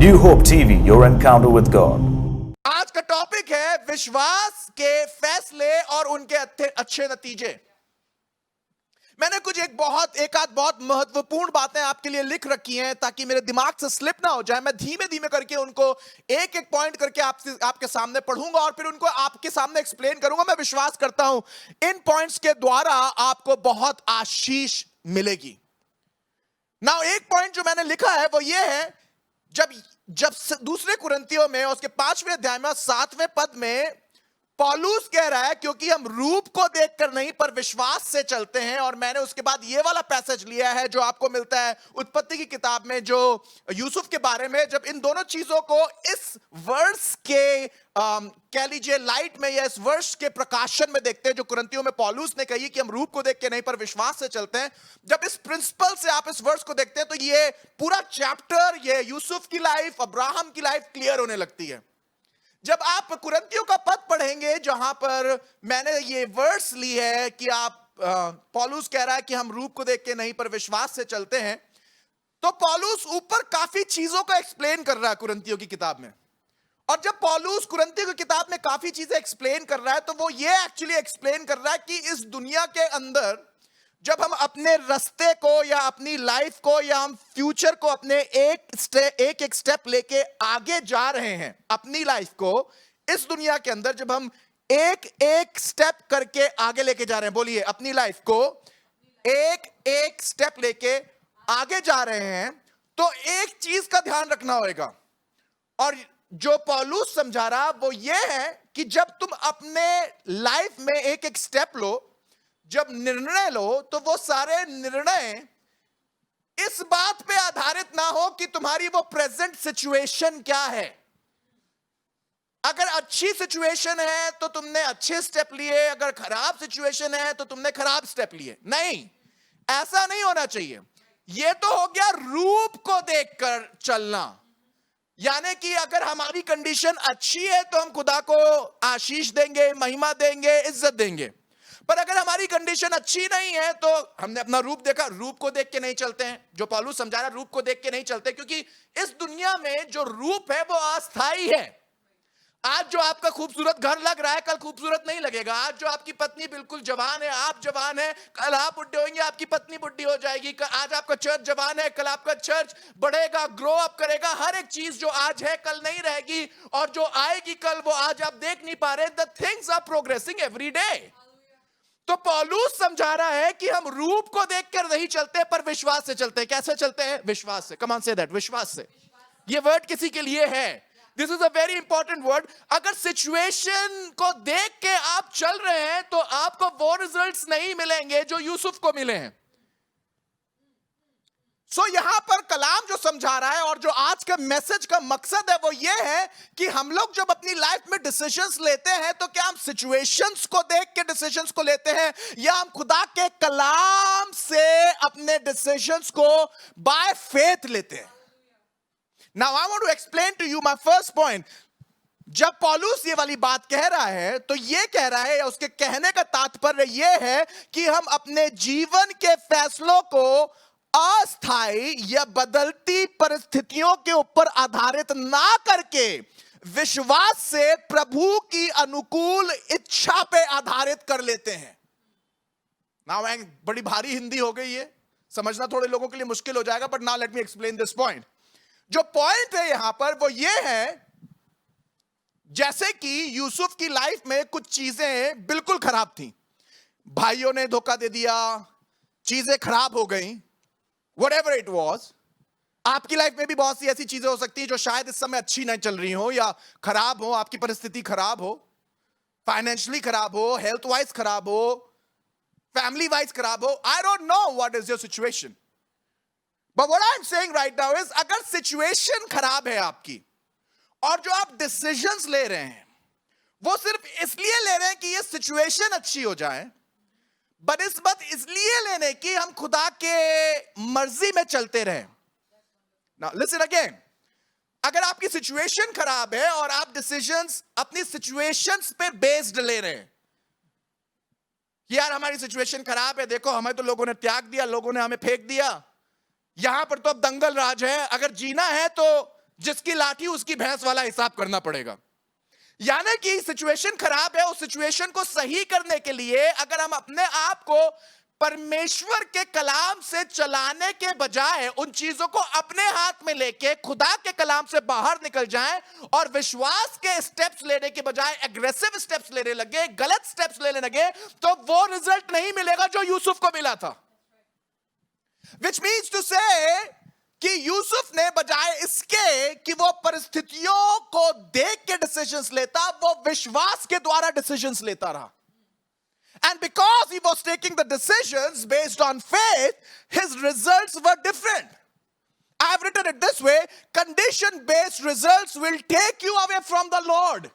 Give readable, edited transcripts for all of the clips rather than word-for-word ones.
New Hope TV, your encounter with God. आज का topic है विश्वास के फैसले और उनके अच्छे नतीजे। मैंने कुछ एक आध बहुत महत्वपूर्ण बातें आपके लिए लिख रखी हैं ताकि मेरे दिमाग से स्लिप ना हो जाए। मैं धीमे धीमे करके उनको एक एक पॉइंट करके आपके सामने पढ़ूंगा और फिर उनको आपके सामने एक्सप्लेन करूंगा। मैं विश्वास करता हूं इन पॉइंट्स के द्वारा आपको बहुत आशीष मिलेगी। नाउ एक पॉइंट जो मैंने लिखा है वो ये है, जब दूसरे कुरिन्थियों में उसके 5वें अध्याय में 7वें पद में पौलुस कह रहा है क्योंकि हम रूप को देखकर नहीं पर विश्वास से चलते हैं। और मैंने उसके बाद ये वाला पैसेज लिया है जो आपको मिलता है उत्पत्ति की किताब में, जो यूसुफ के बारे में। जब इन दोनों चीजों को इस वर्ष के कह लीजिए लाइट में या इस वर्ष के प्रकाशन में देखते हैं जो कुरिन्थियों में पौलुस ने कही कि हम रूप को देख के नहीं पर विश्वास से चलते हैं, जब इस प्रिंसिपल से आप इस वर्ष को देखते हैं तो ये पूरा चैप्टर, ये यूसुफ की लाइफ, अब्राहम की लाइफ क्लियर होने लगती है। जब आप कुरिन्थियों का पद पढ़ेंगे जहां पर मैंने ये वर्स ली है कि पौलुस कह रहा है कि हम रूप को देख के नहीं पर विश्वास से चलते हैं, तो पौलुस ऊपर काफी चीजों का एक्सप्लेन कर रहा है कुरिन्थियों की किताब में। और जब पौलुस कुरिन्थियों की किताब में काफी चीजें एक्सप्लेन कर रहा है तो वो ये एक्चुअली एक्सप्लेन कर रहा है कि इस दुनिया के अंदर जब हम अपने रास्ते को या अपनी लाइफ को या हम फ्यूचर को अपने एक स्टेप लेके आगे जा रहे हैं, अपनी लाइफ को इस दुनिया के अंदर जब हम एक स्टेप करके आगे लेके जा रहे हैं, बोलिए अपनी लाइफ को एक स्टेप लेके आगे जा रहे हैं, तो एक चीज का ध्यान रखना होगा। और जो पौलुस समझा रहा वो ये है कि जब तुम अपने लाइफ में एक स्टेप लो, जब निर्णय लो, तो वो सारे निर्णय इस बात पे आधारित ना हो कि तुम्हारी वो प्रेजेंट सिचुएशन क्या है। अगर अच्छी सिचुएशन है तो तुमने अच्छे स्टेप लिए, अगर खराब सिचुएशन है तो तुमने खराब स्टेप लिए। नहीं, ऐसा नहीं होना चाहिए। यह तो हो गया रूप को देखकर चलना, यानी कि अगर हमारी कंडीशन अच्छी है तो हम खुदा को आशीष देंगे, महिमा देंगे, इज्जत देंगे। पर अगर हमारी कंडीशन अच्छी नहीं है तो हमने अपना रूप देखा, रूप को देख के नहीं चलते हैं। जो पौलुस समझा रहा, रूप को देख के नहीं चलते, क्योंकि इस दुनिया में जो रूप है वो अस्थाई है। आज जो आपका खूबसूरत घर लग रहा है कल खूबसूरत नहीं लगेगा। आज जो आपकी पत्नी बिल्कुल जवान है, आप जवान है, कल आप बुढ़े होंगे, आपकी पत्नी बुढ़ी हो जाएगी। आज आपका चर्च जवान है, कल आपका चर्च बढ़ेगा, ग्रो अप करेगा। हर एक चीज जो आज है कल नहीं रहेगी, और जो आएगी कल वो आज आप देख नहीं पा रहे। The things are progressing every day. तो पौलुस समझा रहा है कि हम रूप को देखकर नहीं चलते पर विश्वास से चलते हैं। कैसे चलते हैं? विश्वास से। कम ऑन से दैट, विश्वास से। ये वर्ड किसी के लिए है। This is a very important word. अगर सिचुएशन को देख के आप चल रहे हैं तो आपको वो रिजल्ट्स नहीं मिलेंगे जो यूसुफ को मिले हैं। सो यहां पर कलाम जो समझा रहा है और जो आज का मैसेज का मकसद है वो ये है कि हम लोग जब अपनी लाइफ में डिसीजंस लेते हैं तो क्या हम सिचुएशंस को देख के डिसीजंस को लेते हैं या हम खुदा के कलाम से अपने डिसीजंस को बाय फेथ लेते हैं। Now I want to explain to you my first point. जब पौलुस ये वाली बात कह रहा है तो ये कह रहा है, या उसके कहने का तात्पर्य ये है कि हम अपने जीवन के फैसलों को अस्थायी या बदलती परिस्थितियों के ऊपर आधारित ना करके विश्वास से प्रभु की अनुकूल इच्छा पे आधारित कर लेते हैं। नाउ बड़ी भारी हिंदी हो गई है, समझना थोड़े लोगों के लिए मुश्किल हो जाएगा, but now let me explain this point. जो पॉइंट है यहां पर वो ये है, जैसे कि यूसुफ की लाइफ में कुछ चीजें बिल्कुल खराब थी, भाइयों ने धोखा दे दिया, चीजें खराब हो गई, whatever it was। आपकी लाइफ में भी बहुत सी ऐसी चीजें हो सकती हैं जो शायद इस समय अच्छी नहीं चल रही हो या खराब हो, आपकी परिस्थिति खराब हो, फाइनेंशियली खराब हो, हेल्थ वाइज खराब हो, फैमिली वाइज खराब हो। आई don't know what is your situation, but what I am saying right now is, अगर सिचुएशन खराब है आपकी और जो आप डिसीजंस ले रहे हैं वो सिर्फ इसलिए ले रहे हैं कि ये सिचुएशन अच्छी हो जाए, बनिस्बत इसलिए लेने की हम खुदा के मर्जी में चलते रहे। नाउ लिसन अगेन, अगर आपकी सिचुएशन खराब है और आप डिसीजंस अपनी सिचुएशंस पे बेस्ड ले रहे हैं, यार हमारी सिचुएशन खराब है, देखो हमें तो लोगों ने त्याग दिया, लोगों ने हमें फेंक दिया, यहां पर तो अब दंगल राज है, अगर जीना है तो जिसकी लाठी उसकी भैंस वाला हिसाब करना पड़ेगा। यानी कि सिचुएशन खराब है, उस सिचुएशन को सही करने के लिए अगर हम अपने आप को परमेश्वर के कलाम से चलाने के बजाय उन चीजों को अपने हाथ में लेके खुदा के कलाम से बाहर निकल जाएं और विश्वास के स्टेप्स लेने के बजाय एग्रेसिव स्टेप्स लेने लगे, गलत स्टेप्स लेने लगे, तो वो रिजल्ट नहीं मिलेगा जो यूसुफ को मिला था। Which means to say कि यूसुफ ने बजाय इसके कि वो परिस्थितियों को देख के डिसीजंस लेता, वो विश्वास के द्वारा डिसीजंस लेता रहा। And because he was taking the decisions based on faith, his results were different. I have written it this way: condition-based results will take you away from the Lord.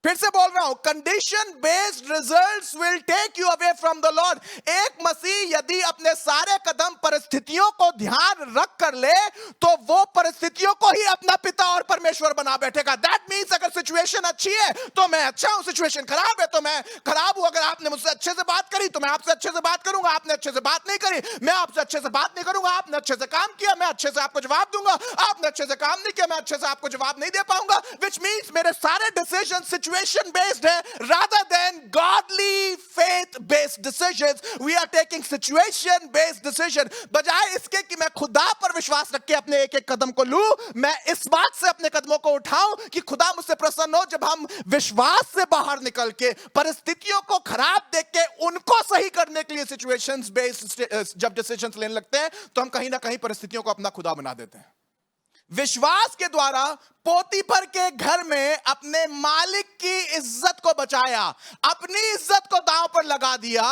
फिर से बोल रहा हूं, condition based results will take you away from the Lord. एक मसीह यदि अपने सारे कदम परिस्थितियों को ध्यान रख कर ले तो वो परिस्थितियों को ही अपना पिता और परमेश्वर बना बैठेगा। दैट मींस अगर सिचुएशन अच्छी है तो मैं अच्छा हूं, सिचुएशन खराब है तो मैं खराब हूं। अगर आपने मुझसे अच्छे से बात करी तो मैं आपसे अच्छे से बात करूंगा, आपने अच्छे से बात नहीं करी मैं आपसे अच्छे से बात नहीं करूंगा, आपने अच्छे से काम किया मैं अच्छे से आपको जवाब दूंगा, आपने अच्छे से काम नहीं किया मैं अच्छे से आपको जवाब नहीं दे पाऊंगा। विच मींस मेरे सारे डिसीजन सिचुएशन बेस्ड है rather than godly faith based decisions. We are taking situation based decision. बजाय इसके कि मैं खुदा पर विश्वास रख के अपने एक एक कदम को लूं, मैं इस बात से अपने कदमों को उठाऊं कि खुदा मुझसे प्रसन्न हो। जब हम विश्वास से बाहर निकल के परिस्थितियों को खराब देख के उनको सही करने के लिए सिचुएशंस बेस्ड जब डिसीजंस लेने लगते हैं तो हम कहीं ना कहीं परिस्थितियों को अपना खुदा बना देते हैं। विश्वास के द्वारा पोतीफर के घर में अपने मालिक की इज्जत को बचाया, अपनी इज्जत को दांव पर लगा दिया,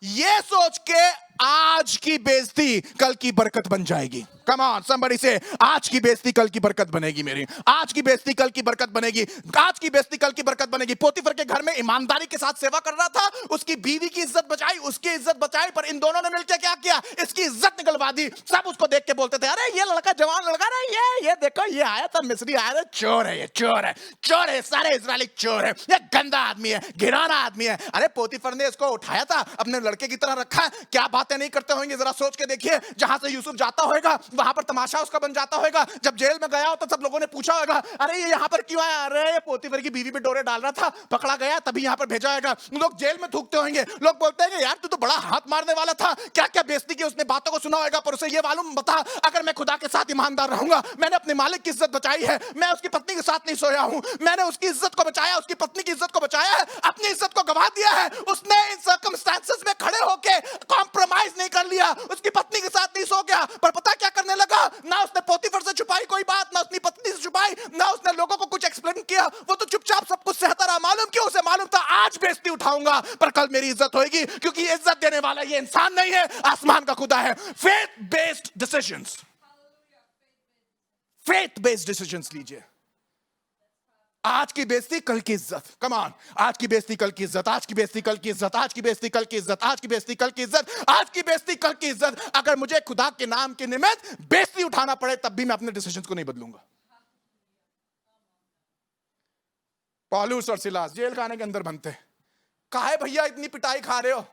ये सोच के आज की बेइज्जती कल की बरकत बन जाएगी। कम ऑन somebody से आज की बेइज्जती कल की बरकत बनेगी, मेरी आज की बेइज्जती कल की बरकत बनेगी, आज की बेइज्जती कल की बरकत बनेगी। पोतीफर के घर में ईमानदारी के साथ सेवा कर रहा था, उसकी बीवी की इज्जत बचाई, उसकी इज्जत बचाई, पर इन दोनों ने मिलकर क्या किया, इसकी इज्जत निकलवा दी। सब उसको देख के बोलते थे, अरे ये लड़का जवान लड़का ना, ये देखो ये आया था मिस्री आया था, चोर है, ये चोर है, चोर है, सारे इजरायली चोर है, ये गंदा आदमी है, घिनौना आदमी है। अरे पोतीफर ने इसको उठाया था, अपने लड़के की तरह रखा, क्या बातें नहीं करते होंगे, जरा सोच के देखिए। जहां से यूसुफ जाता होगा वहां पर तमाशा उसका बन जाता होगा। जब जेल में गया हो तो सब लोगों ने पूछा होगा, अरे ये यहां पर क्यों आया, अरे ये पोतीफर की बीवी पे डोरे डाल रहा था, पकड़ा गया तभी यहां पर भेजा होगा। लोग जेल में थूकते होंगे, लोग बोलते हैं यार तू तो बड़ा हाथ मारने वाला था, क्या क्या बेइज्जती की उसने बातों को सुना होगा, पर उसे ये मालूम बता अगर मैं खुदा के साथ ईमानदार रहूंगा, मैंने अपने मालिक की इज्जत बचाई है, मैं उसकी पत्नी के साथ नहीं सोया हूं, मैंने उसकी इज्जत को बचाया, उसकी पत्नी की इज्जत को बचाया है, अपनी इज्जत को गंवा दिया है। उसने इन सर्कमस्टेंसेस में खड़े होके कॉम्प्रोमाइज नहीं कर लिया, उसकी पत्नी के साथ नहीं सो गया, पर पता क्या करने लगा, ना उसने पोतीफर से छुपाई कोई बात, ना उसकी पत्नी से छुपाई, ना उसने लोगों को कुछ एक्सप्लेन किया, वो तो चुपचाप सब कुछ सहता रहा। मालूम क्यों, उसे मालूम था आज बेइज्जती उठाऊंगा पर कल मेरी इज्जत होगी, क्योंकि इज्जत देने वाला ये इंसान नहीं है, आसमान का खुदा है। Faith based decisions, faith based decisions लीजिए। आज की बेइज्जती कल की इज्जत, कम ऑन, आज की बेइज्जती कल की इज्जत, आज की बेइज्जती कल की इज्जत, आज की बेइज्जती कल की इज्जत, आज की बेइज्जती कल की इज्जत, आज की बेइज्जती कल की इज्जत। अगर मुझे खुदा के नाम के निमित्त बेइज्जती उठाना पड़े तब भी मैं अपने डिसीजंस को नहीं बदलूंगा। पौलुस और सिलास जेल खाने के अंदर बनते, काहे भैया इतनी पिटाई खा रहे हो,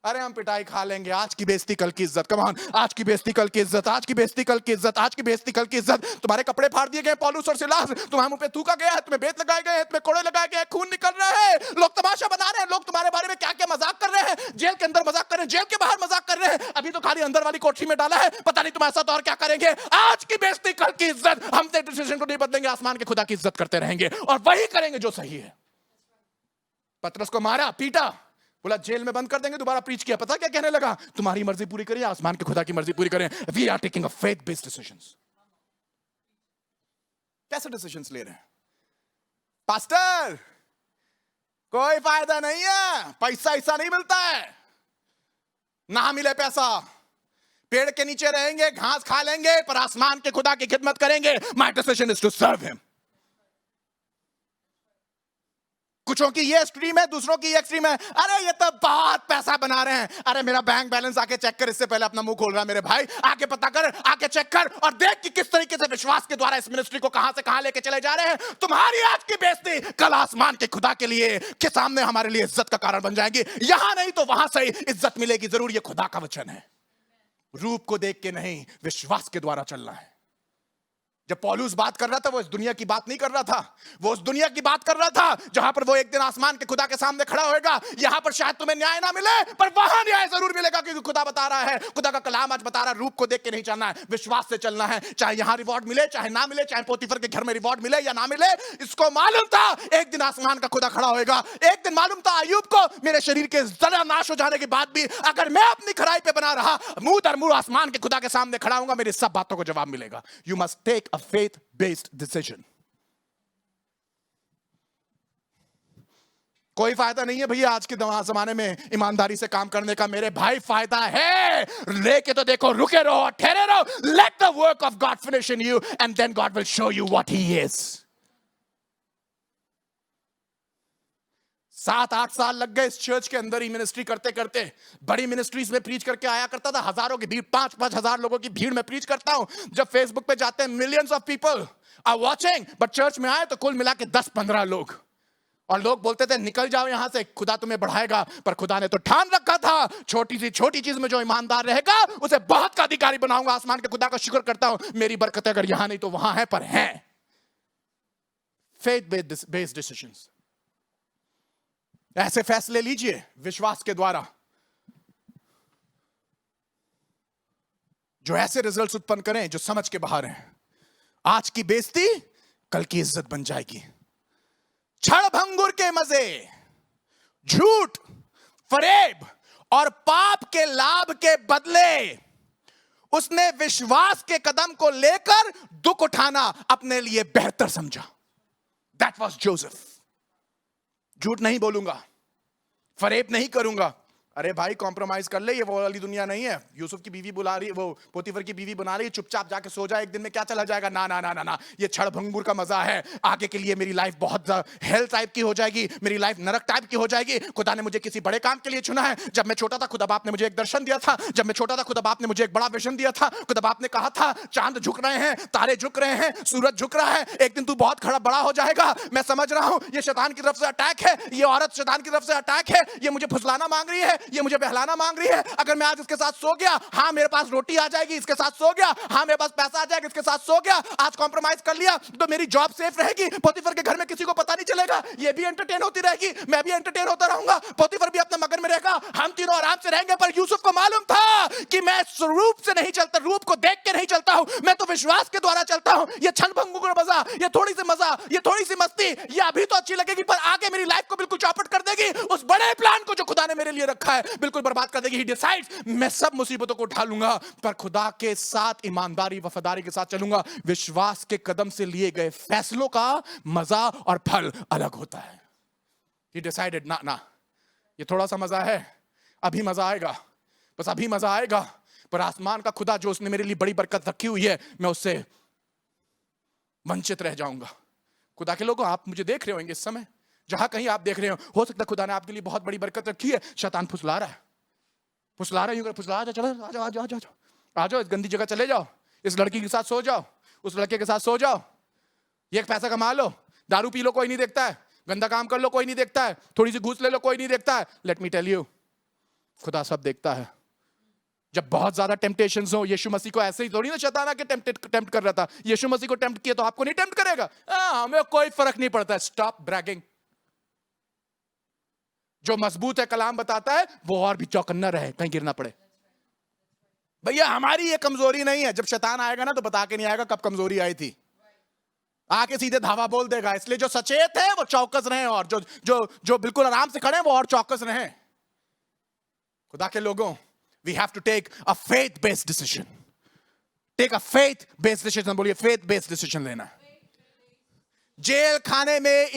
अरे हम पिटाई खा लेंगे, आज की बेइज्जती कल की इज्जत, कम ऑन, आज की बेइज्जती कल की इज्जत, आज की बेइज्जती कल की इज्जत, आज की बेइज्जती कल की इज्जत। तुम्हारे कपड़े फाड़ दिए गए पौलुस और सिलास, तुम्हारे मुंह पे थूका गया है, तुम्हें बेत लगाए गए हैं, तुम्हें कोड़े लगाए गए हैं, खून निकल रहा है, लोग तमाशा बना रहे हैं, लोग तुम्हारे बारे में क्या क्या मजाक कर रहे हैं, जेल के अंदर मजाक कर रहे हैं, जेल के बाहर मजाक कर रहे हैं, अभी तो खाली अंदर वाली कोठरी में डाला है, पता नहीं तुम्हारे साथ और क्या करेंगे। आज की बेइज्जती कल की इज्जत, हम अपने डिसीजन को नहीं बदलेंगे, आसमान के खुदा की इज्जत करते रहेंगे और वही करेंगे जो सही है। पतरस को मारा, पीटा, बोला जेल में बंद कर देंगे, दोबारा प्रीच किया, पता क्या कहने लगा, तुम्हारी मर्जी पूरी करिए, आसमान के खुदा की मर्जी पूरी करें। We are taking a faith based decisions. कैसे डिसीजंस ले रहे हैं पास्टर, कोई फायदा नहीं है, पैसा ऐसा नहीं मिलता है, ना मिले पैसा, पेड़ के नीचे रहेंगे, घास खा लेंगे, पर आसमान के खुदा की खिदमत करेंगे। My decision is to serve him. कुछों की ये स्ट्रीम है, दूसरों की ये स्ट्रीम है, अरे ये तो बहुत पैसा बना रहे हैं, अरे मेरा बैंक बैलेंस आके चेक कर, इससे पहले अपना मुंह खोल रहा है मेरे भाई, आके पता कर, आके चेक कर और देख कि किस तरीके से विश्वास के द्वारा इस मिनिस्ट्री को कहां से कहां लेके चले जा रहे हैं। तुम्हारी आज की बेइज्जती कल आसमान के खुदा के लिए के सामने हमारे लिए इज्जत का कारण बन जाएंगी। यहां नहीं तो वहां से इज्जत मिलेगी जरूर, ये खुदा का वचन है। रूप को देख के नहीं, विश्वास के द्वारा चलना है। जब पौलुस बात कर रहा था वो इस दुनिया की बात नहीं कर रहा था, वो उस दुनिया की बात कर रहा था जहां पर वो एक दिन आसमान के खुदा के सामने खड़ा होएगा। यहां पर शायद तुम्हें न्याय ना मिले, पर वहां न्याय जरूर मिलेगा, क्योंकि खुदा बता रहा है, खुदा का कलाम आज बता रहा है, रूप को देख के नहीं चलना है, विश्वास से चलना है। चाहे यहां रिवॉर्ड मिले चाहे ना मिले, चाहे पोतीफर के घर में रिवॉर्ड मिले या ना मिले, इसको मालूम था एक दिन आसमान का खुदा खड़ा होएगा। एक दिन मालूम था अय्यूब को, मेरे शरीर के जरा नाश हो जाने के बाद भी अगर मैं अपनी खराई पे बना रहा, मुंह दर मुंह आसमान के खुदा के सामने खड़ा होऊंगा, मेरी सब बातों को जवाब मिलेगा। You must take a faith based decision. कोई फायदा नहीं है भैया आज के जमाने में ईमानदारी से काम करने का। मेरे भाई फायदा है, लेके तो देखो, रुके रहो, ठहरे रहो। Let the work of God finish in you and then God will show you what he is. 7-8 साल लग गए इस चर्च के अंदर ही मिनिस्ट्री करते करते। बड़ी मिनिस्ट्रीज में प्रीच करके आया करता था, हजारों की भीड़, 5-5 हजार लोगों की भीड़ में प्रीच करता हूं। जब फेसबुक पे जाते हैं, millions of people are watching, but church में आए तो कुल मिला के 10-15 लोग। और लोग बोलते थे निकल जाओ यहां से, खुदा तुम्हें बढ़ाएगा। पर खुदा ने तो ठान रखा था, छोटी सी छोटी चीज में जो ईमानदार रहेगा उसे बहुत का अधिकारी बनाऊंगा। आसमान के खुदा का शुक्र करता हूं, मेरी बरकतें अगर यहां नहीं तो वहां है, पर है। फेथ बेस्ड डिसीजंस, ऐसे फैसले लीजिए विश्वास के द्वारा जो ऐसे रिजल्ट्स उत्पन्न करें जो समझ के बाहर हैं। आज की बेइज्जती कल की इज्जत बन जाएगी। छड़ भंगुर के मजे, झूठ, फरेब और पाप के लाभ के बदले उसने विश्वास के कदम को लेकर दुख उठाना अपने लिए बेहतर समझा। That was Joseph. झूठ नहीं बोलूंगा, फरेब नहीं करूंगा। अरे भाई कॉम्प्रोमाइज कर ले, ये वो वाली दुनिया नहीं है। यूसुफ की बीवी बुला रही, वो पोतीफर की बीवी बना रही, चुपचाप जाके सो जाए, एक दिन में क्या चला जाएगा। ना ना ना ना ना, ये छड़ भंगुर का मजा है। आगे के लिए मेरी लाइफ बहुत हेल टाइप की हो जाएगी, मेरी लाइफ नरक टाइप की हो जाएगी। खुदा ने मुझे किसी बड़े काम के लिए चुना है। जब मैं छोटा था खुदा बाप ने मुझे एक दर्शन दिया था। जब मैं छोटा था खुदा बाप ने मुझे एक बड़ा विजन दिया था। खुदा बाप ने कहा था चांद झुक रहे हैं, तारे झुक रहे हैं, सूरज झुक रहा है, एक दिन तू बहुत खड़ा बड़ा हो जाएगा। मैं समझ रहा हूं ये शैतान की तरफ से अटैक है, ये औरत शैतान की तरफ से अटैक है, ये मुझे फुसलाना मांग रही है, ये मुझे बहलाना मांग रही है। अगर मैं आज इसके साथ सो गया, हाँ मेरे पास रोटी आ जाएगी, इसके साथ सो गया, हाँ मेरे पास पैसा आ जाएगा, इसके साथ सो गया, आज कॉम्प्रोमाइज कर लिया तो मेरी जॉब सेफ रहेगी। पोतीफर के घर में किसी को पता नहीं चलेगा, ये भी एंटरटेन होती रहेगी, मैं भी एंटरटेन होता रहूंगा, पोतीफर भी अपने मगन में रहेगा, हम तीनों आराम से रहेंगे। पर यूसुफ को मालूम था कि मैं रूप से नहीं चलता, रूप को देख के नहीं चलता हूं, मैं तो विश्वास के द्वारा चलता हूं। ये क्षण भंगुर मजा, ये थोड़ी सी मजा, ये थोड़ी सी मस्ती, ये अभी तो अच्छी लगेगी, पर आगे मेरी लाइफ को बिल्कुल चौपट कर देगी। उस बड़े प्लान को जो खुदा ने मेरे लिए रखा है बिल्कुल बर्बाद कर देगी। ही डिसाइड्स मैं सब मुसीबतों को उठा लूंगा, पर खुदा के साथ ईमानदारी वफादारी के साथ चलूंगा। विश्वास के कदम से लिए गए फैसलों का मजा और फल अलग होता है। He decided ना ना, ये थोड़ा सा मजा है, अभी मजा आएगा, बस अभी मजा आएगा, पर आसमान का खुदा जो उसने मेरे लिए बड़ी बरकत रखी हुई है, मैं उससे वंचित रह जाऊंगा। खुदा के लोगों, आप मुझे देख रहे होंगे इस समय, जहां कहीं आप देख रहे हो सकता है खुदा ने आपके लिए बहुत बड़ी बरकत रखी है। शैतान फुसला रहा है, फुसला रहा है, फुसला, चलो आ जाओ आ जाओ आ जाओ आ जाओ, इस गंदी जगह चले जाओ, इस लड़की के साथ सो जाओ, उस लड़के के साथ सो जाओ, ये एक पैसा कमा लो, दारू पी लो कोई नहीं देखता है, गंदा काम कर लो कोई नहीं देखता है, थोड़ी सी घूस ले लो कोई नहीं देखता है। लेट मी टेल यू, खुदा सब देखता है। जब बहुत ज्यादा टेम्पटेशंस हो, यीशु मसीह को ऐसे ही थोड़ी ना शैतान आके टेम्प्ट कर रहा था। यीशु मसीह को टेम्प्ट किया तो आपको नहीं टेम्प्ट करेगा? हमें कोई फर्क नहीं पड़ता। Stop bragging. जो मजबूत है कलाम बताता है वो और भी चौकन्ना रहे, कहीं गिरना पड़े। भैया हमारी ये कमजोरी नहीं है, जब शैतान आएगा ना तो बता के नहीं आएगा कब कमजोरी आई थी, आके सीधे धावा बोल देगा। इसलिए जो सचेत है वो चौकस रहे, और जो जो जो बिल्कुल आराम से खड़े हैं वो और चौकस रहे। खुदा के लोगों, we have to take a faith based decision. Take a faith based decision। बोलिए faith based decision लेना। जेल खाने में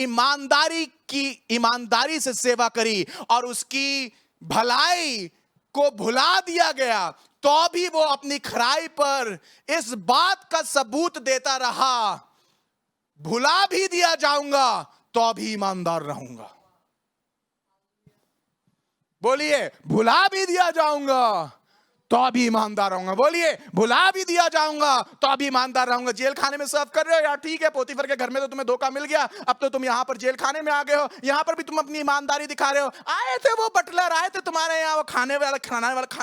ईमानदारी से सेवा करी और उसकी भलाई को भुला दिया गया, तो भी वो अपनी खराई पर इस बात का सबूत देता रहा, भुला भी दिया जाऊंगा तो भी ईमानदार रहूंगा। बोलिए भुला भी दिया जाऊंगा तो अभी ईमानदार रहूंगा। बोलिए, भुला भी दिया जाऊंगा तो अभी ईमानदार रहूंगा। जेल खाने में सर्व कर रहे हो यार, ठीक है, पोतीफर के घर में तो तुम्हें धोखा मिल गया, अब तो तुम यहां पर जेल खाने में आ गए हो, यहां पर भी तुम अपनी ईमानदारी दिखा रहे हो। आए थे वो बटलर, आए थे तुम्हारे यहाँ, वो खाने वाले,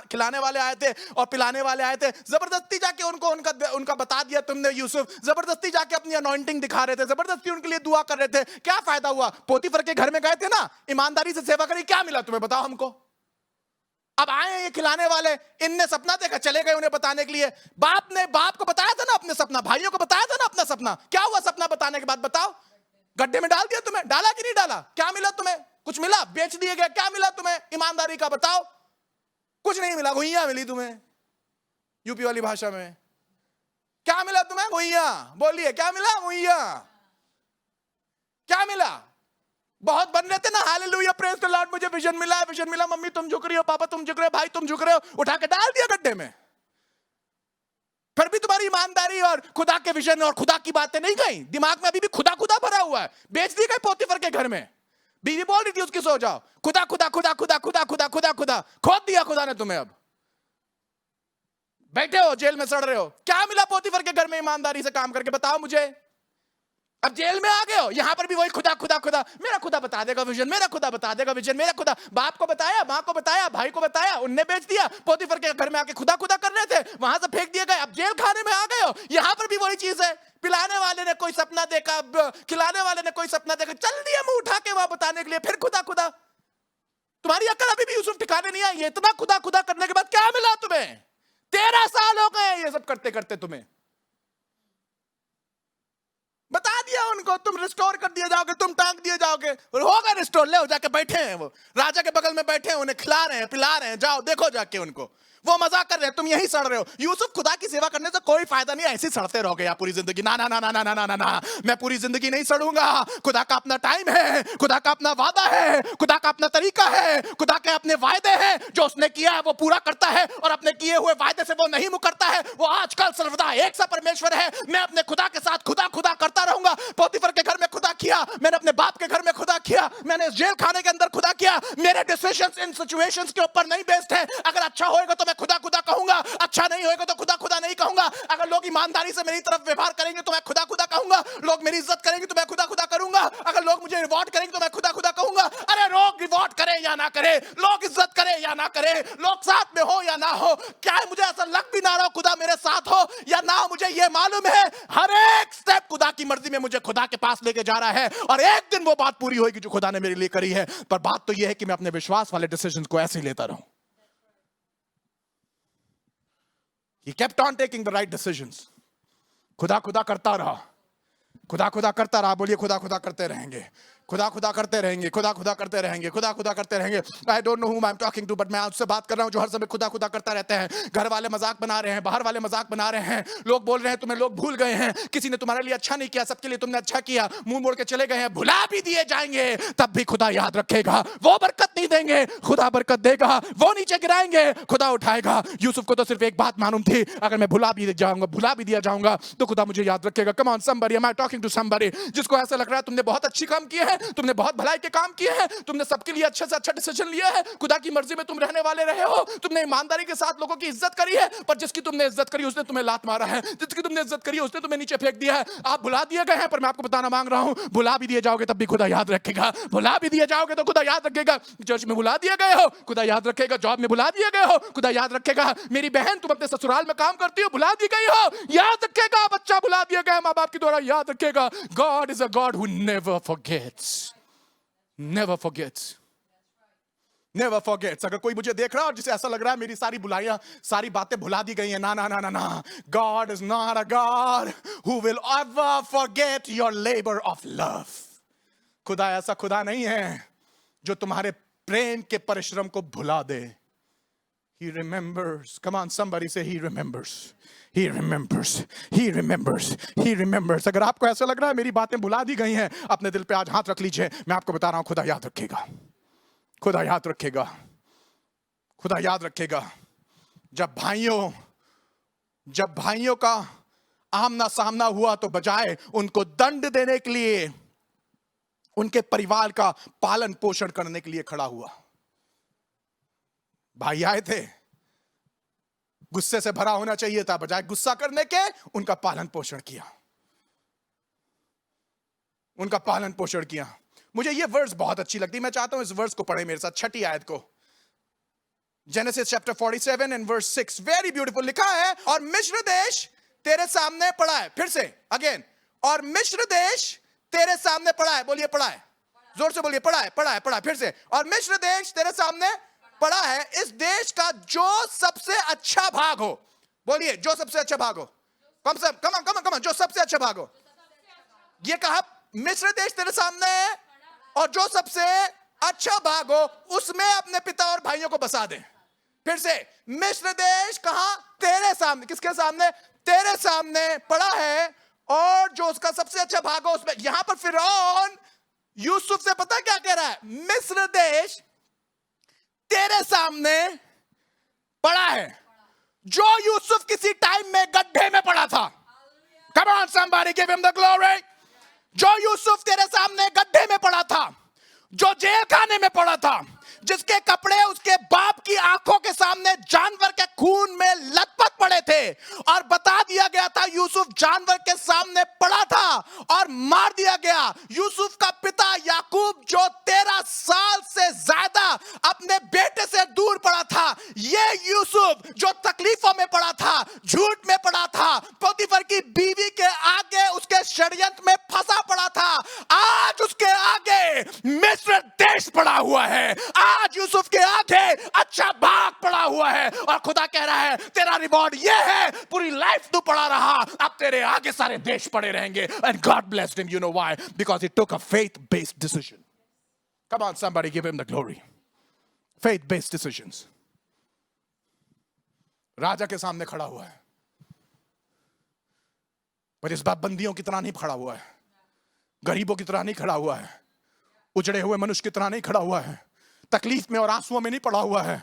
खिलाने वाले आए थे और पिलाने वाले आए थे, जबरदस्ती जाके उनको उनका बता दिया तुमने यूसुफ, जबरदस्ती जाके अपनी अनॉइंटिंग दिखा रहे थे, जबरदस्ती उनके लिए दुआ कर रहे थे। क्या फायदा हुआ? पोतीफर के घर में गए थे ना, ईमानदारी से सेवा करी, क्या मिला तुम्हें? बताओ हमको। अब आए ये खिलाने वाले, इनने सपना देखा, चले गए उन्हें बताने के लिए। बाप को बताया था ना अपने सपना, भाइयों को बताया था ना अपना सपना। क्या हुआ सपना बताने के बाद? बताओ। गड्ढे में डाल दिया तुम्हें? डाला कि नहीं डाला? क्या मिला तुम्हें? कुछ मिला? बेच दिए गए? क्या मिला तुम्हें ईमानदारी का? बताओ। कुछ नहीं मिला, गुइयां मिली तुम्हें, यूपी वाली भाषा में। क्या मिला तुम्हें? गुइयां। बोलिए, क्या मिला? गुइयां। क्या मिला? बहुत बन रहे थे ना, हालेलुया, प्रेज द लॉर्ड, मुझे विजन मिला है, विजन मिला, मम्मी तुम झुक रही हो, पापा तुम झुक रहे हो, भाई तुम झुक रहे हो, उठा के डाल दिया गड्ढे में। फिर भी तुम्हारी ईमानदारी और खुदा के विजन और खुदा की बातें नहीं गई दिमाग में, अभी भी खुदा खुदा भरा हुआ है। बेच दी गई पोतीफर के घर में, बीवी बोल रही थी उसकी, सो जाओ, खुदा खुदा खुदा खुदा खुदा खुदा खुदा खुदा, खोद दिया खुदा ने तुम्हें। अब बैठे हो जेल में, सड़ रहे हो। क्या मिला पोतीफर के घर में ईमानदारी से काम करके? बताओ मुझे। अब जेल में आ गए हो, यहां पर भी वही खुदा खुदा खुदा, मेरा खुदा बता देगा विजन, मेरा खुदा बता देगा विजन, मेरा खुदा। बाप को बताया, मां को बताया, भाई को बताया, उनने बेच दिया। पोतीफर के घर में आके खुदा खुदा कर रहे थे, वहां से फेंक दिए गए। अब जेल खाने में आ गए हो, यहां पर भी वही चीज है। पिलाने वाले ने कोई सपना देखा, खिलाने वाले ने कोई सपना देखा, चल दिया मुंह उठा के वहां बताने के लिए, फिर खुदा खुदा। तुम्हारी अकल अभी भी यूसुफ ठिकाने नहीं आई है। इतना खुदा खुदा करने के बाद क्या मिला तुम्हें? 13 साल हो गए ये सब करते करते तुम्हें। बता दिया उनको, तुम रिस्टोर कर दिए जाओगे, तुम टांग दिए जाओगे, होगा रिस्टोर। ले जाके बैठे हैं वो राजा के बगल में, बैठे हैं, उन्हें खिला रहे हैं, पिला रहे हैं, जाओ देखो जाके उनको। वो मजाक कर रहे हैं, तुम यही सड़ रहे हो। यूसुफ, खुदा की सेवा करने से कोई फायदा नहीं है, ऐसे सड़ते रहोगे यार पूरी जिंदगी। ना ना ना ना ना ना ना ना ना, मैं पूरी जिंदगी नहीं सड़ूंगा। खुदा का अपना टाइम है, खुदा का अपना वादा है, खुदा का अपना तरीका है, खुदा के अपने वायदे हैं। जो उसने किया है वो पूरा करता है, और अपने किए हुए वायदे से वो नहीं मुकरता है। वो आजकल सर्वदा एक सा परमेश्वर है। मैं अपने खुदा के साथ खुदा खुदा करता रहूंगा। पोतीफर के घर में खुदा किया, मैंने अपने बाप के घर में खुदा किया, मैंने जेल खाने के अंदर खुदा किया। मेरे डिसीजंस इन सिचुएशंस के ऊपर नहीं बेस्ड है। अगर अच्छा होएगा तो मैं खुदा खुदा कहूंगा, अच्छा नहीं होएगा तो खुदा खुदा नहीं कहूंगा। अगर लोग ईमानदारी से मेरी तरफ व्यवहार करेंगे तो मैं खुदा खुदा कहूंगा, लोग मेरी इज्जत करेंगे तो मैं खुदा खुदा करूंगा। अगर लोग मुझे रिवॉर्ड करेंगे तो मैं खुदा खुदा कहूंगा। अरे लोग रिवॉर्ड करें या ना करें, लोग इज्जत करें या ना करें, लोग साथ में हो या ना हो, क्या है मुझे ऐसा लग भी ना रहा खुदा मेरे साथ हो या ना, मुझे ये मालूम है हर एक स्टेप खुदा की मर्जी में मुझे खुदा के पास लेके जा रहा है, और एक दिन वो बात पूरी होगी जो खुदा ने मेरे लिए करी है। पर बात तो ये है कि मैं अपने विश्वास वाले डिसीजंस को ऐसे ही लेता रहूं। He kept on taking the right decisions. खुदा खुदा करता रहा, खुदा खुदा करता रहा। बोलिए, खुदा खुदा करते रहेंगे, खुदा खुदा करते रहेंगे, खुदा खुदा करते रहेंगे, खुदा खुदा करते रहेंगे। आई don't no whom I'm talking to, but मैं आपसे बात कर रहा हूं जो हर समय खुदा खुदा करता रहते हैं। घर वाले मजाक बना रहे हैं, बाहर वाले मजाक बना रहे हैं, लोग बोल रहे हैं तुम्हें लोग भूल गए हैं, किसी ने तुम्हारे लिए अच्छा नहीं किया, सबके लिए तुमने अच्छा किया, मुंह मोड़ के चले गए हैं, भुला भी दिए जाएंगे, तब भी खुदा याद रखेगा। वो बरकत नहीं देंगे, खुदा बरकत देगा। वो नीचे गिराएंगे, खुदा उठाएगा। यूसुफ को तो सिर्फ एक बात मालूम थी, अगर मैं भुला भी दिया जाऊंगा तो खुदा मुझे याद रखेगा। Come on somebody, am I talking to somebody? जिसको ऐसा लग रहा है तुमने बहुत अच्छी काम किए हैं, तुमने बहुत भलाई के काम किए हैं, तुमने सबके लिए अच्छे से अच्छा डिसीजन लिया है, खुदा की मर्जी में तुम रहने वाले रहे हो, तुमने ईमानदारी के साथ लोगों की इज्जत करी है, पर जिसकी तुमने इज्जत करी उसने तुम्हें लात मारा है, जिसकी तुमने इज्जत करी उसने तुम्हें नीचे फेंक दिया है। आप भुला दिए गए हैं, पर मैं आपको बताना मांग रहा हूं, भुला भी दिए जाओगे तब भी खुदा याद रखेगा। भुला भी दिए जाओगे तो खुदा याद रखेगा। चर्च में भुला दिए गए हो, खुदा याद रखेगा। जॉब में भुला दिए गए हो, खुदा याद रखेगा। मेरी बहन, तुम अपने ससुराल में काम करती हो, भुला दी गई हो, याद रखेगा। बच्चा भुला दिया गया माँ बाप के द्वारा, याद रखेगा। God is a God who never forgets. Never forgets. Never forgets. अगर कोई मुझे देख रहा है और जिसे ऐसा लग रहा है मेरी सारी बुलाइयां, सारी बातें भुला दी गई हैं, ना ना ना ना ना, God is not a God who will ever forget your labor of love. खुदा ऐसा खुदा नहीं है जो तुम्हारे प्रेम के परिश्रम को भुला दे। He remembers. Come on, somebody say he remembers. He remembers. He remembers. He remembers. अगर आपको ऐसा लग रहा है मेरी बातें भुला दी गई हैं, अपने दिल पे आज हाथ रख लीजिए। मैं आपको बता रहा हूं, खुदा याद रखेगा, खुदा याद रखेगा, खुदा याद रखेगा। जब भाइयों का आमना सामना हुआ तो बजाय उनको दंड देने के लिए उनके परिवार का पालन पोषण करने के लिए खड़ा हुआ। भाई आए थे, गुस्से से भरा होना चाहिए था, बजाय गुस्सा करने के उनका पालन पोषण किया, उनका पालन पोषण किया। मुझे ये वर्स बहुत अच्छी लगती है, मैं चाहता हूं इस वर्स को पढ़े मेरे साथ, 6ठी आयत को। Genesis chapter 47 and verse 6, very beautiful लिखा है, और मिस्र देश तेरे सामने पड़ा है। फिर से अगेन, और मिस्र देश तेरे सामने पड़ा है। बोलिए पड़ा है, जोर से बोलिए पड़ा है, पड़ा है, पड़ा है। फिर से, और मिस्र देश तेरे सामने पड़ा है, इस देश का जो सबसे अच्छा भाग हो। बोलिए जो सबसे अच्छा भाग हो, कम जो सबसे अच्छा भाग हो। ये कहा मिस्र देश तेरे सामने है और जो सबसे अच्छा भाग हो उसमें अपने पिता और भाइयों को बसा दे। फिर से, मिस्र देश कहां? तेरे सामने। किसके सामने? तेरे सामने पड़ा है और जो उसका सबसे अच्छा भाग हो उसमें। यहां पर फिरौन यूसुफ से पता क्या कह रहा है? मिस्र देश तेरे सामने पड़ा है, जो यूसुफ किसी टाइम में गड्ढे में पड़ा था। Come on somebody, give him the glory. जो यूसुफ तेरे सामने गड्ढे में पड़ा था, जो जेल खाने में पड़ा था, जिसके कपड़े उसके बाप की आंखों के सामने जानवर के खून में लथपथ पड़े थे, और बता दिया गया था यूसुफ जानवर के सामने पड़ा था और मार दिया गया। यूसुफ का पिता याकूब जो 13 साल से ज्यादा अपने बेटे से दूर पड़ा था, ये यूसुफ जो तकलीफों में पड़ा था, झूठ में पड़ा था, पोतीफर की बीवी के आगे उसके षड्यंत्र में फंसा पड़ा था, आज उसके आगे मिस्र देश पड़ा हुआ है, आज यूसुफ के आगे अच्छा भाग पड़ा हुआ है। और खुदा कह रहा है तेरा रिवॉर्ड ये है, पूरी लाइफ तू पड़ा रहा, अब तेरे आगे सारे देश पड़े रहेंगे। And God blessed him, you know why? Because he took a faith-based decision. Come on somebody, give him the glory. Faith-based decisions. राजा के सामने खड़ा हुआ है, पर इस बार बंदियों की तरह नहीं खड़ा हुआ है, गरीबों की तरह नहीं खड़ा हुआ है, उजड़े हुए मनुष्य की तरह नहीं खड़ा हुआ है, तकलीफ में और आंसुओं में नहीं पड़ा हुआ है।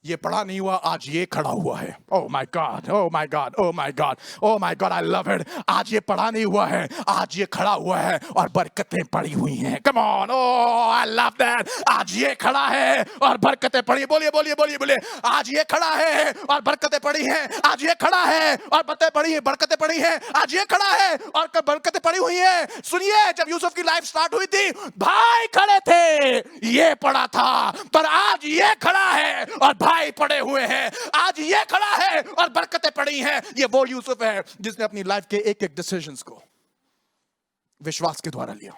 ये पड़ा नहीं हुआ, आज ये खड़ा हुआ है। Oh my God, oh my God, oh my God, oh my God, I love it. आज ये पड़ा नहीं हुआ है, आज ये खड़ा हुआ है और बरकतें पड़ी हुई हैं। Come on, oh I love that. आज ये खड़ा है और बरकतें पड़ी। बोलिए बोलिए बोलिए बोलिए, आज ये खड़ा है और बरकतें पड़ी हैं। आज ये खड़ा है और बरकतें पड़ी हैं, बरकतें पड़ी हैं। आज ये खड़ा है और बरकतें पड़ी हुई हैं। सुनिए, जब यूसुफ की लाइफ स्टार्ट हुई थी, भाई खड़े थे, ये पड़ा था, पर आज ये खड़ा है और भाई पड़े हुए हैं। आज ये खड़ा है और बरकतें पड़ी हैं। ये वो यूसुफ है जिसने अपनी लाइफ के एक एक डिसीजंस को विश्वास के द्वारा लिया।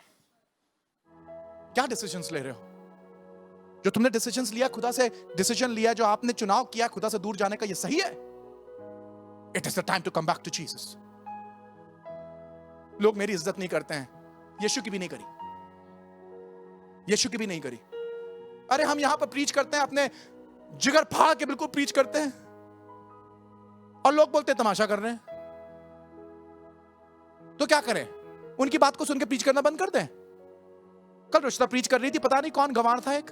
क्या डिसीजंस ले रहे हो? जो तुमने डिसीजंस लिया, खुदा से डिसीजन लिया, जो आपने चुनाव किया खुदा से दूर जाने का, ये सही है? It is the time to come back to Jesus. लोग मेरी इज्जत नहीं करते हैं, यीशु की भी नहीं करी, यीशु की भी नहीं करी। अरे हम यहां पर प्रीच करते हैं, अपने जिगर फाड़ के बिल्कुल प्रीच करते हैं, और लोग बोलते हैं तमाशा कर रहे हैं। तो क्या करें? उनकी बात को सुन के प्रीच करना बंद कर दें? कल रुचिता प्रीच कर रही थी, पता नहीं कौन गंवार था, एक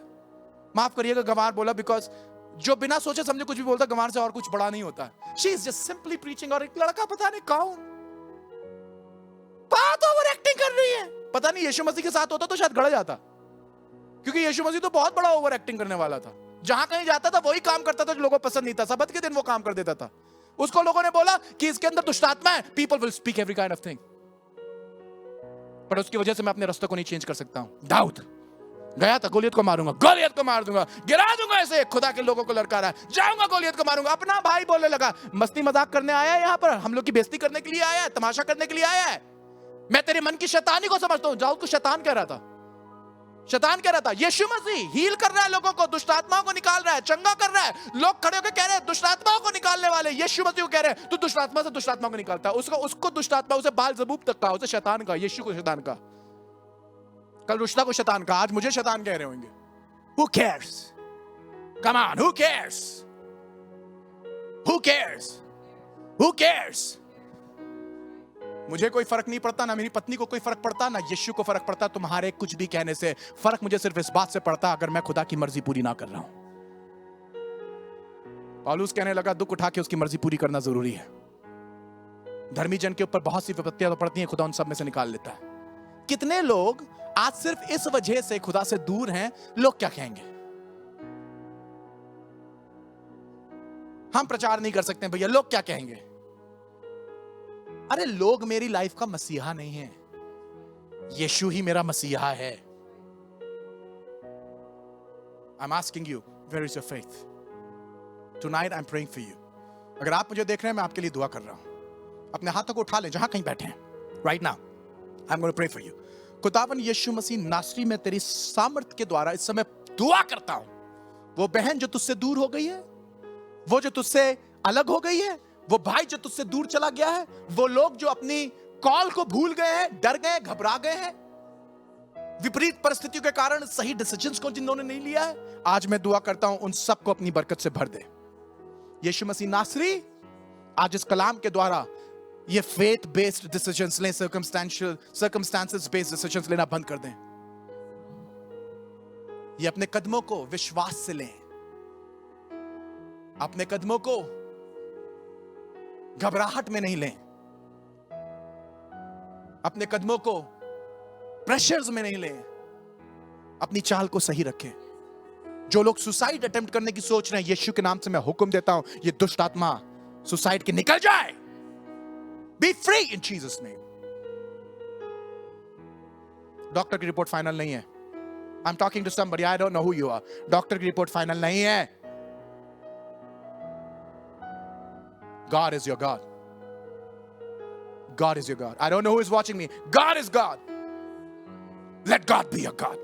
माफ करिएगा गंवार बोला, बिकॉज जो बिना सोचे समझे कुछ भी बोलता, गंवार से और कुछ बड़ा नहीं होता। She is just simply preaching, और एक लड़का पता नहीं कौन बात ओवर एक्टिंग कर रही है। पता नहीं यीशु मसीह के साथ होता तो शायद गड़ जाता, क्योंकि यीशु मसीह तो बहुत बड़ा ओवर एक्टिंग करने वाला था। जहां कहीं जाता था वही काम करता था जो लोगों को पसंद नहीं था। सबत के दिन वो काम कर देता था। उसको लोगों ने बोला कि इसके अंदर दुष्ट आत्मा है। People will speak every kind of thing, पर उसकी वजह से मैं अपने रास्ते को नहीं चेंज कर सकता हूं। दाऊद गया था, गोलियत को मारूंगा, गोलियत को मार दूंगा, गिरा दूंगा, ऐसे खुदा के लोगों को लड़का रहा है, जाऊंगा गोलियत को मारूंगा। अपना भाई बोलने लगा, मस्ती मजाक करने आया है, यहां पर हम लोग की बेइज्जती करने के लिए आया है, तमाशा करने के लिए आया है। मैं तेरे मन की शैतानी को समझता हूं। दाऊद को शैतान कह रहा था, शैतान कह रहा था। यीशु मसीह हील कर रहा है लोगों को, दुष्ट आत्माओं को निकाल रहा है, चंगा कर रहा है। लोग खड़े होकर कह रहे हैं दुष्ट आत्माओं को निकालने वाले। यीशु मसीह को कह रहे हैं तू दुष्ट आत्मा से दुष्ट आत्मा को निकालता है। उसको दुष्ट आत्मा, उसे बाल ज़बूब तक का, उसे शैतान का, यीशु को शैतान का, कल रुश्ता को शैतान का, आज मुझे शैतान कह रहे होंगे। Who cares? Come on, who cares? Who cares? Who cares? मुझे कोई फर्क नहीं पड़ता, ना मेरी पत्नी को कोई फर्क पड़ता, ना यीशु को फर्क पड़ता तुम्हारे कुछ भी कहने से। फर्क मुझे सिर्फ इस बात से पड़ता अगर मैं खुदा की मर्जी पूरी ना कर रहा हूं। पौलुस कहने लगा दुख उठा के उसकी मर्जी पूरी करना जरूरी है। धर्मी जन के ऊपर बहुत सी विपत्तियां तो पड़ती हैं, खुदा उन सब में से निकाल लेता है। कितने लोग आज सिर्फ इस वजह से खुदा से दूर हैं, लोग क्या कहेंगे? हम प्रचार नहीं कर सकते भैया, लोग क्या कहेंगे। अरे लोग मेरी लाइफ का मसीहा नहीं है, यीशु ही मेरा मसीहा है। I'm asking you, where is your faith? Tonight I'm praying for you. अगर आप मुझे देख रहे हैं, मैं आपके लिए दुआ कर रहा हूं। अपने हाथों को उठा लें जहां कहीं बैठे हैं। Right now, I'm going to pray for you. खुदावन यीशु मसीह नासरी में तेरी सामर्थ के द्वारा इस समय दुआ करता हूं। वो बहन जो तुझसे दूर हो गई है, वो जो तुझसे अलग हो गई है, वो भाई जो तुझसे दूर चला गया है, वो लोग जो अपनी कॉल को भूल गए हैं, डर गए, घबरा गए हैं, विपरीत परिस्थितियों के कारण सही डिसीजंस को जिन्होंने नहीं लिया है, आज मैं दुआ करता हूं उन सबको अपनी बरकत से भर दे। यीशु मसीह नासरी आज इस कलाम के द्वारा ये फेथ बेस्ड डिसीजंस लें, सर्कमस्टेंसेस बेस्ड डिसीजंस लेना बंद कर दें। ये अपने कदमों को विश्वास से लें, अपने कदमों को घबराहट में नहीं लें, अपने कदमों को प्रेशर्स में नहीं लें, अपनी चाल को सही रखें। जो लोग सुसाइड अटेम्प्ट करने की सोच रहे हैं, यीशु के नाम से मैं हुक्म देता हूं, ये दुष्ट आत्मा सुसाइड के निकल जाए। Be free in Jesus name. Doctor की रिपोर्ट फाइनल नहीं है। I am talking to somebody, I don't know who you are. Doctor की रिपोर्ट फाइनल नहीं है। God is your God. God is your God. I don't know who is watching me. God is God. Let God be your God.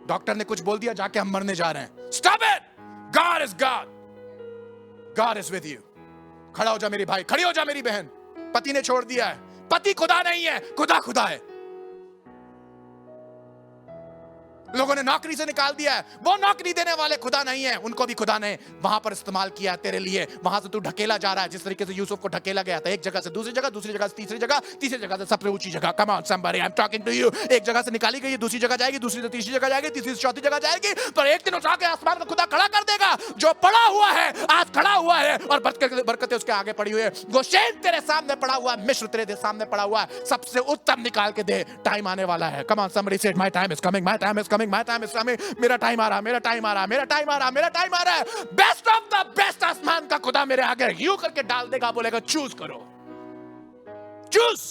Doctor ने कुछ बोल दिया, जाके हम मरने जा रहे हैं। Stop it! God is God. God is with you. खड़ा हो जा मेरी भाई, खड़ी हो जा मेरी बहन। पति ने छोड़ दिया है, पति खुदा नहीं है, खुदा खुदा है। लोगों ने नौकरी से निकाल दिया है, वो नौकरी देने वाले खुदा नहीं है, उनको भी खुदा ने वहां पर इस्तेमाल किया तेरे लिए। वहां से तू ढकेला जा रहा है, जिस तरीके से यूसुफ को ढकेला गया था, एक जगह से दूसरी जगह, दूसरी जगह से तीसरी जगह, तीसरी जगह से सबसे ऊंची जगह। Come on somebody, I am talking to you. एक जगह से निकाली गई, दूसरी जगह जाएगी, दूसरी से तीसरी जगह जाएगी, तीसरी से चौथी जगह जाएगी, पर एक दिन उठा के आसमान का खुदा खड़ा कर देगा। जो पड़ा हुआ है आज खड़ा हुआ है, और बरकतें उसके आगे पड़ी हुई है। गोशेन तेरे सामने पड़ा हुआ है, मिस्र तेरे सामने पड़ा हुआ है, सबसे उत्तम निकाल के दे। टाइम आने वाला है। कम ऑन समबडी से, my time is coming, my time is coming, my time is coming. मेरा टाइम आ रहा, मेरा टाइम आ रहा, मेरा टाइम आ रहा, मेरा टाइम आ रहा है। बेस्ट ऑफ द बेस्ट आसमान का खुदा मेरे आगे यूं करके डाल देगा, बोलेगा चूज करो, चूज।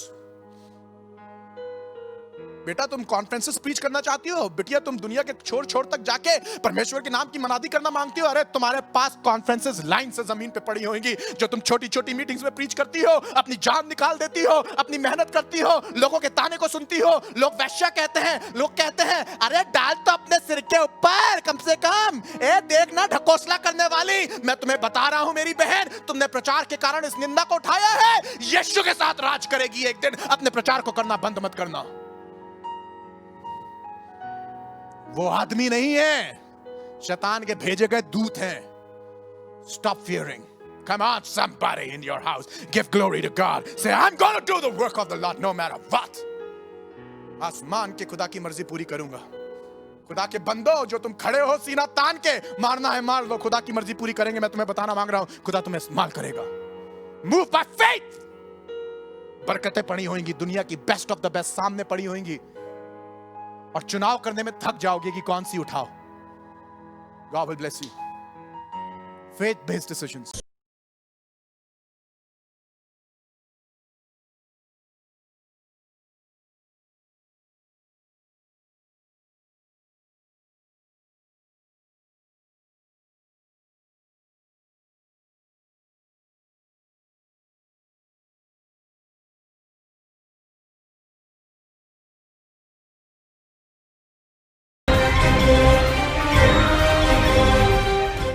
बेटा तुम कॉन्फ्रेंसेस प्रीच करना चाहती हो, बिटिया तुम दुनिया के छोर छोर तक जाके परमेश्वर के नाम की मनादी करना मांगती हो। अरे तुम्हारे पास कॉन्फ्रेंसेस लाइन से जमीन पे पड़ी होंगी, जो तुम छोटी छोटी मीटिंग्स में प्रीच करती हो, अपनी जान निकाल देती हो, अपनी मेहनत करती हो, लोगों के ताने को सुनती हो। लोग वैश्या कहते हैं, लोग कहते हैं अरे डाल तो अपने सिर के ऊपर कम से कम, ए देखना ढकोसला करने वाली। मैं तुम्हें बता रहा हूं मेरी बहन, तुमने प्रचार के कारण इस निंदा को उठाया है, यीशु के साथ राज करेगी एक दिन। अपने प्रचार को करना बंद मत करना। वो आदमी नहीं है, शैतान के भेजे गए दूत हैं। Stop fearing. Come on, somebody in your house, give glory to God. Say, I'm going to do the work of the Lord, no matter what. आसमान के खुदा की मर्जी पूरी करूंगा। खुदा के बंदो, जो तुम खड़े हो सीना तान के, मारना है मार लो, खुदा की मर्जी पूरी करेंगे। मैं तुम्हें बताना मांग रहा हूं, खुदा तुम्हें इस्तेमाल करेगा। Move by faith. बरकतें पड़ी होंगी, दुनिया की बेस्ट ऑफ द बेस्ट सामने पड़ी होंगी, और चुनाव करने में थक जाओगे कि कौन सी उठाओ। God will bless you. Faith-based decisions.